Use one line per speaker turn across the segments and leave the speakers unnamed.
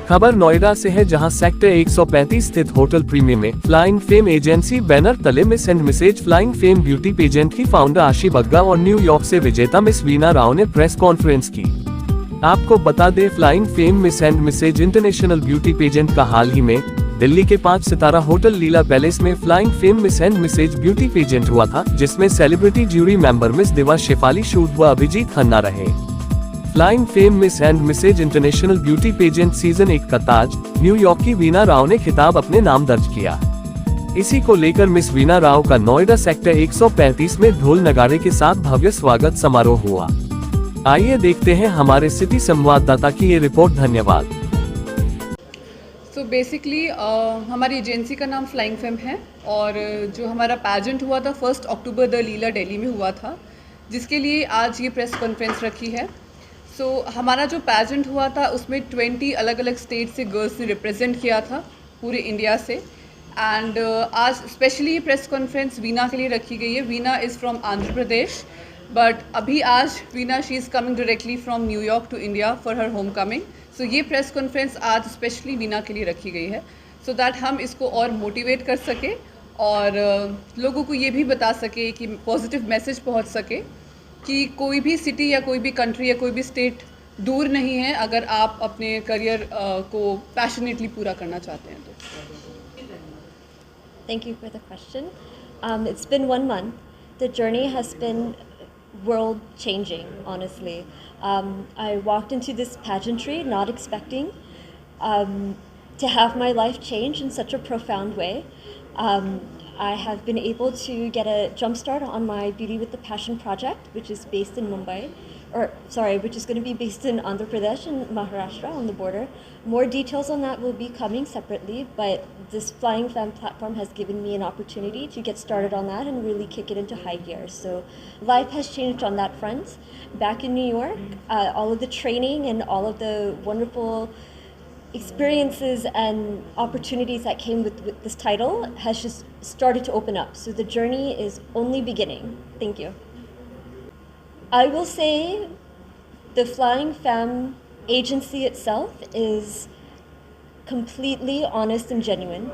खबर नोएडा से है, जहां सेक्टर 135 स्थित होटल प्रीमियम में फ्लाइंग फेम एजेंसी बैनर तले miss and mrs flying fame beauty pageant की फाउंडर आशी बग्गा और न्यूयॉर्क से विजेता मिस वीना राव ने प्रेस कॉन्फ्रेंस की। आपको बता दें, flying fame miss and mrs international beauty pageant का हाल ही में दिल्ली के 5 सितारा होटल लीला पैलेस में flying fame miss and mrs beauty pageant हुआ था, जिसमें सेलिब्रिटी ज्यूरी मेंबर मिस दिवा शेफाली शूट व अभिजीत खन्ना रहे। Flying fame miss and mrs international beauty pageant season 1 का ताज न्यूयॉर्क की वीना राव ने खिताब अपने नाम दर्ज किया। इसी को लेकर मिस वीना राव का नोएडा सेक्टर 135 में ढोल नगाड़े के साथ भव्य स्वागत समारोह हुआ। आइए देखते हैं हमारे सिटी संवाददाता की ये रिपोर्ट। धन्यवाद।
सो बेसिकली हमारी एजेंसी का नाम फ्लाइंग फेम है और जो हमारा पैजेंट हुआ था 1 अक्टूबर द लीला दिल्ली में हुआ था, जिसके लिए आज ये प्रेस कॉन्फ्रेंस रखी है। हमारा जो पैजेंट हुआ था उसमें 20 अलग अलग स्टेट से गर्ल्स ने रिप्रेजेंट किया था पूरे इंडिया से। एंड आज स्पेशली ये प्रेस कॉन्फ्रेंस वीना के लिए रखी गई है। Veena is from Andhra Pradesh, but अभी आज Veena she is coming directly from New York to India for her homecoming. So ये प्रेस कॉन्फ्रेंस आज स्पेशली वीना के लिए रखी गई है, सो दैट हम इसको और मोटिवेट कर सके और लोगों को ये भी बता सके कि पॉजिटिव मैसेज पहुंच सके कि कोई भी सिटी या कोई भी कंट्री या कोई भी स्टेट दूर नहीं है अगर आप अपने करियर को पैशनेटली पूरा करना चाहते हैं तो।
Thank you for the question. It's been 1 month. The journey has been world changing, honestly. I walked into this pageantry not expecting to have my life change in such a profound way. I have been able to get a jump start on my Beauty with the Passion project, which is based in Mumbai, which is going to be based in Andhra Pradesh and Maharashtra on the border. More details on that will be coming separately, but this Flying Femme platform has given me an opportunity to get started on that and really kick it into high gear. So life has changed on that front. Back in New York, all of the training and all of the wonderful experiences and opportunities that came with this title has just started to open up. So the journey is only beginning. Thank you. I will say the Flying Femme agency itself is completely honest and genuine,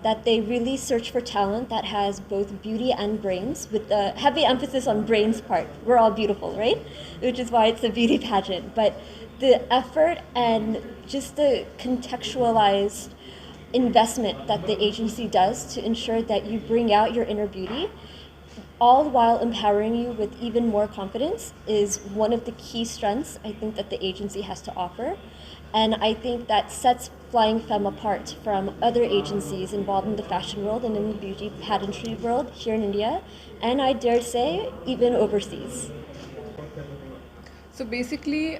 that they really search for talent that has both beauty and brains, with the heavy emphasis on brains part. We're all beautiful, right? Which is why it's a beauty pageant. But the effort and just the contextualized investment that the agency does to ensure that you bring out your inner beauty, all while empowering you with even more confidence, is one of the key strengths I think that the agency has to offer. And I think that sets Flying Femme apart from other agencies involved in the fashion world and in the beauty pageantry world here in India, and I dare say even overseas.
So basically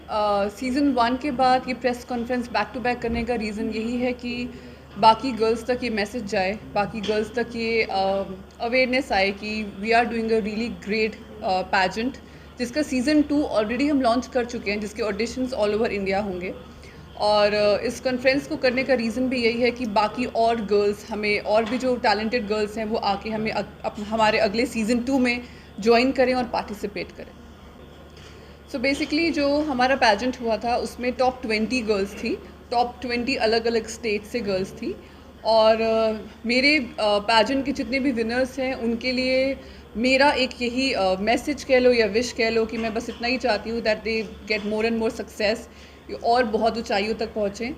season 1 के बाद ये press conference back to back करने का reason यही है कि बाकी girls तक ये मैसेज जाए, बाकी गर्ल्स तक ये अवेयरनेस आए कि we are doing a really great pageant, जिसका सीज़न 2 ऑलरेडी हम लॉन्च कर चुके हैं, जिसके ऑडिशंस ऑल ओवर इंडिया होंगे। और इस कॉन्फ्रेंस को करने का रीज़न भी यही है कि बाकी और गर्ल्स हमें, और भी जो टैलेंटेड गर्ल्स हैं वो आके हमें हमारे अगले सीज़न 2 में ज्वाइन करें और पार्टिसिपेट करें। सो बेसिकली जो हमारा पैजेंट हुआ था उसमें टॉप 20 गर्ल्स थी, टॉप 20 अलग अलग स्टेट से गर्ल्स थी। और मेरे पैजेंट के जितने भी विनर्स हैं उनके लिए मेरा एक यही मैसेज कह लो या विश कह लो कि मैं बस इतना ही चाहती हूँ that they get more and more success, और बहुत ऊंचाइयों तक पहुँचें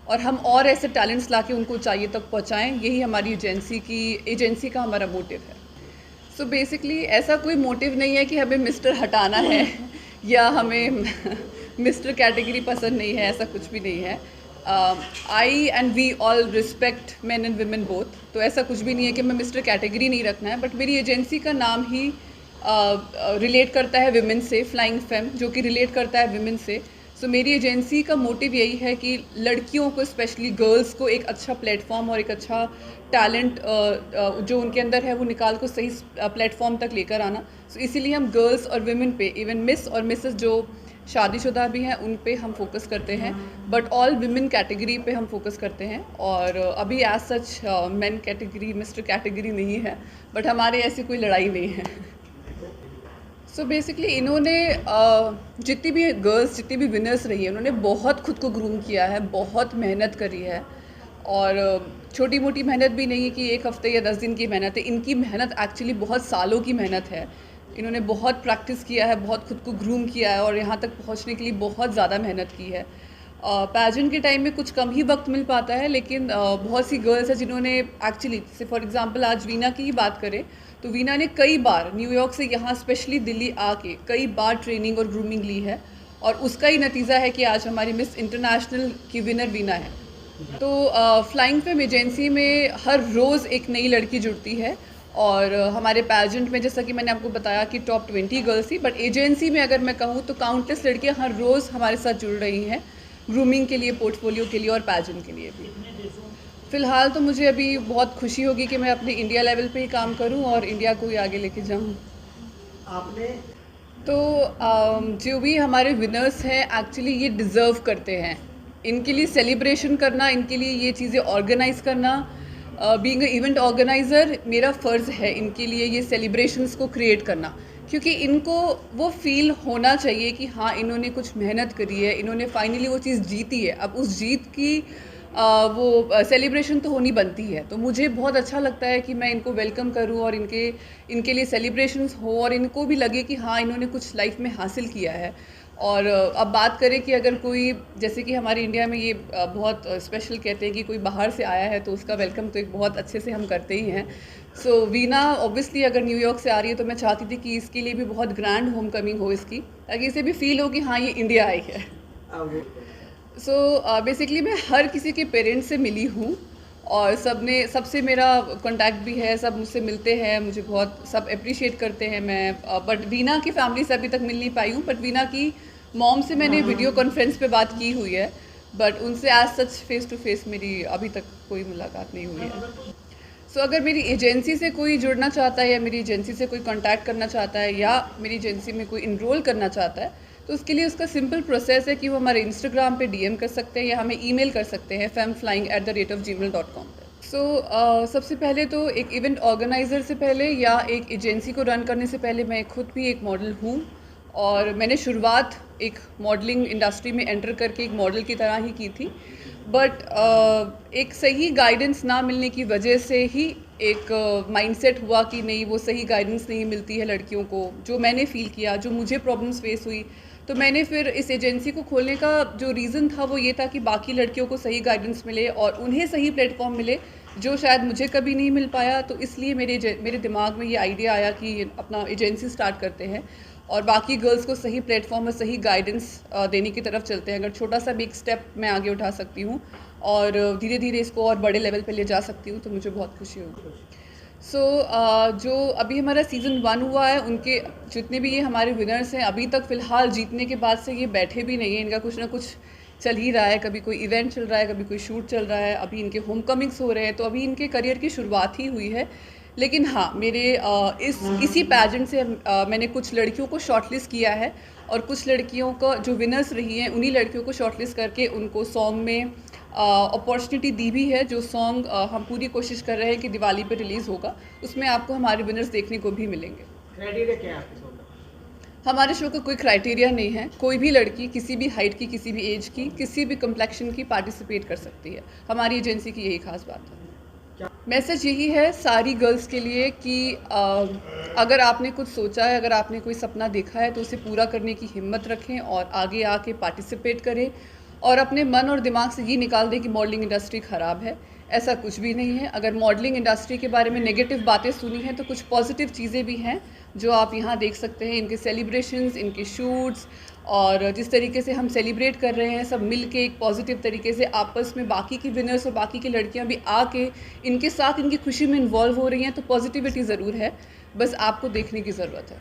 और हम और ऐसे टैलेंट्स लाके उनको ऊंचाइयों तक पहुँचाएँ। यही हमारी एजेंसी का हमारा मोटिव है। सो बेसिकली ऐसा कोई मोटिव नहीं है कि हमें मिस्टर हटाना है या हमें मिस्टर कैटेगरी पसंद नहीं है, ऐसा कुछ भी नहीं है। I and we all respect men and women both, तो ऐसा कुछ भी नहीं है कि मैं मिस्टर कैटेगरी नहीं रखना है, बट मेरी एजेंसी का नाम ही रिलेट करता है विमेन से, फ्लाइंग फेम, जो कि रिलेट करता है विमेन से। सो मेरी एजेंसी का मोटिव यही है कि लड़कियों को, स्पेशली गर्ल्स को, एक अच्छा प्लेटफॉर्म और एक अच्छा टैलेंट जो उनके अंदर है वो निकाल को सही प्लेटफॉर्म तक लेकर आना। सो इसीलिए हम गर्ल्स और विमेन पे, इवन मिस और मिसेस जो शादीशुदा भी हैं उन पे हम फोकस करते हैं, बट ऑल विमेन कैटेगरी पे हम फोकस करते हैं। और अभी as such men category, mister category नहीं है, बट हमारे ऐसी कोई लड़ाई नहीं है। सो बेसिकली इन्होंने जितनी भी गर्ल्स जितनी भी विनर्स रही है उन्होंने बहुत खुद को ग्रूम किया है, बहुत मेहनत करी है। और छोटी मोटी मेहनत भी नहीं है कि एक हफ्ते या 10 दिन की मेहनत है, इनकी मेहनत एक्चुअली बहुत सालों की मेहनत है। इन्होंने बहुत प्रैक्टिस किया है, बहुत खुद को ग्रूम किया है और यहाँ तक पहुँचने के लिए बहुत ज़्यादा मेहनत की है। पैजेंट के टाइम में कुछ कम ही वक्त मिल पाता है, लेकिन बहुत सी गर्ल्स हैं जिन्होंने एक्चुअली, से फॉर एग्जांपल आज वीना की ही बात करें तो वीना ने कई बार न्यूयॉर्क से यहाँ स्पेशली दिल्ली आके कई बार ट्रेनिंग और ग्रूमिंग ली है और उसका ही नतीजा है कि आज हमारी मिस इंटरनेशनल की विनर वीना है। तो फ्लाइंग फेम एजेंसी में हर रोज़ एक नई लड़की जुड़ती है और हमारे पैजेंट में जैसा कि मैंने आपको बताया कि टॉप 20 गर्ल्स थी, बट एजेंसी में अगर मैं कहूँ तो काउंटलेस लड़कियाँ हर रोज़ हमारे साथ जुड़ रही हैं ग्रूमिंग के लिए, पोर्टफोलियो के लिए और पैजेंट के लिए भी। फ़िलहाल तो मुझे अभी बहुत खुशी होगी कि मैं अपने इंडिया लेवल पे ही काम करूं और इंडिया को ही आगे लेके जाऊं।
आपने
तो जो भी हमारे विनर्स हैं एक्चुअली ये डिज़र्व करते हैं। इनके लिए सेलिब्रेशन करना, इनके लिए ये चीज़ें ऑर्गेनाइज़ करना, बीइंग अ इवेंट ऑर्गेनाइज़र मेरा फ़र्ज़ है इनके लिए ये सेलिब्रेशंस को क्रिएट करना, क्योंकि इनको वो फील होना चाहिए कि हाँ इन्होंने कुछ मेहनत करी है, इन्होंने फाइनली वो चीज़ जीती है। अब उस जीत की वो सेलिब्रेशन तो होनी बनती है, तो मुझे बहुत अच्छा लगता है कि मैं इनको वेलकम करूं और इनके लिए सेलिब्रेशंस हो और इनको भी लगे कि हाँ इन्होंने कुछ लाइफ में हासिल किया है। और अब बात करें कि अगर कोई, जैसे कि हमारे इंडिया में ये बहुत स्पेशल कहते हैं कि कोई बाहर से आया है तो उसका वेलकम तो एक बहुत अच्छे से हम करते ही हैं। सो वीना ऑब्वियसली अगर न्यूयॉर्क से आ रही है तो मैं चाहती थी कि इसके लिए भी बहुत ग्रैंड होम कमिंग हो इसकी, ताकि इसे भी फील हो कि हाँ ये इंडिया आई है। सो बेसिकली मैं हर किसी के पेरेंट्स से मिली हूँ और सबसे मेरा कांटेक्ट भी है, सब मुझसे मिलते हैं, मुझे बहुत सब अप्रिशिएट करते हैं। मैं बट वीना की फैमिली से अभी तक मिल नहीं पाई हूँ, बट वीना की मॉम से मैंने वीडियो कॉन्फ्रेंस पे बात की हुई है, बट उनसे as such face to face मेरी अभी तक कोई मुलाकात नहीं हुई है। सो अगर मेरी एजेंसी से कोई जुड़ना चाहता है या मेरी एजेंसी से कोई कांटेक्ट करना चाहता है या मेरी एजेंसी में कोई इनरोल करना चाहता है तो उसके लिए उसका सिंपल प्रोसेस है कि वो हमारे इंस्टाग्राम पे डीएम कर सकते हैं या हमें ईमेल कर सकते हैं femflying@gmail.com पे। सो सबसे पहले तो एक इवेंट ऑर्गेनाइज़र से पहले या एक एजेंसी को रन करने से पहले मैं खुद भी एक मॉडल हूँ और मैंने शुरुआत एक मॉडलिंग इंडस्ट्री में एंटर करके एक मॉडल की तरह ही की थी, बट एक सही गाइडेंस ना मिलने की वजह से ही एक माइंडसेट हुआ कि नहीं, वो सही गाइडेंस नहीं मिलती है लड़कियों को। जो मैंने फ़ील किया, जो मुझे प्रॉब्लम्स फेस हुई, तो मैंने फिर इस एजेंसी को खोलने का जो रीज़न था वो ये था कि बाकी लड़कियों को सही गाइडेंस मिले और उन्हें सही प्लेटफॉर्म मिले जो शायद मुझे कभी नहीं मिल पाया। तो इसलिए मेरे दिमाग में ये आइडिया आया कि अपना एजेंसी स्टार्ट करते हैं और बाकी गर्ल्स को सही प्लेटफॉर्म और सही गाइडेंस देने की तरफ चलते हैं। अगर छोटा सा भी एक स्टेप मैं आगे उठा सकती हूँ और धीरे धीरे इसको और बड़े लेवल पे ले जा सकती हूँ तो मुझे बहुत खुशी होगी। सो जो अभी हमारा सीज़न 1 हुआ है, उनके जितने भी ये हमारे विनर्स हैं अभी तक फ़िलहाल जीतने के बाद से ये बैठे भी नहीं हैं, इनका कुछ ना कुछ चल ही रहा है। कभी कोई इवेंट चल रहा है, कभी कोई शूट चल रहा है, अभी इनके होम कमिंग्स हो रहे हैं, तो अभी इनके करियर की शुरुआत ही हुई है। लेकिन हाँ, मेरे इसी पैजेंट से मैंने कुछ लड़कियों को शॉर्टलिस्ट किया है और कुछ लड़कियों का जो विनर्स रही हैं उन्हीं लड़कियों को शॉर्टलिस्ट करके उनको सॉन्ग में अपॉर्चुनिटी दी भी है। जो सॉन्ग हम पूरी कोशिश कर रहे हैं कि दिवाली पे रिलीज़ होगा, उसमें आपको हमारे विनर्स देखने को भी मिलेंगे।
क्राइटेरिया क्या है आपके शो का?
हमारे शो का कोई क्राइटेरिया नहीं है, कोई भी लड़की किसी भी हाइट की, किसी भी एज की, किसी भी कम्प्लेक्शन की पार्टिसिपेट कर सकती है। हमारी एजेंसी की यही खास बात है। मैसेज यही है सारी गर्ल्स के लिए कि अगर आपने कुछ सोचा है, अगर आपने कोई सपना देखा है तो उसे पूरा करने की हिम्मत रखें और आगे आके पार्टिसिपेट करें और अपने मन और दिमाग से ये निकाल दें कि मॉडलिंग इंडस्ट्री ख़राब है। ऐसा कुछ भी नहीं है। अगर मॉडलिंग इंडस्ट्री के बारे में नेगेटिव बातें सुनी हैं तो कुछ पॉजिटिव चीज़ें भी हैं जो आप यहाँ देख सकते हैं। इनके सेलिब्रेशंस, इनके शूट्स और जिस तरीके से हम सेलिब्रेट कर रहे हैं सब मिल के एक पॉजिटिव तरीके से आपस में, बाकी की विनर्स और बाकी की लड़कियाँ भी आके इनके साथ इनकी खुशी में इन्वॉल्व हो रही हैं, तो पॉजिटिविटी ज़रूर है, बस आपको देखने की ज़रूरत है।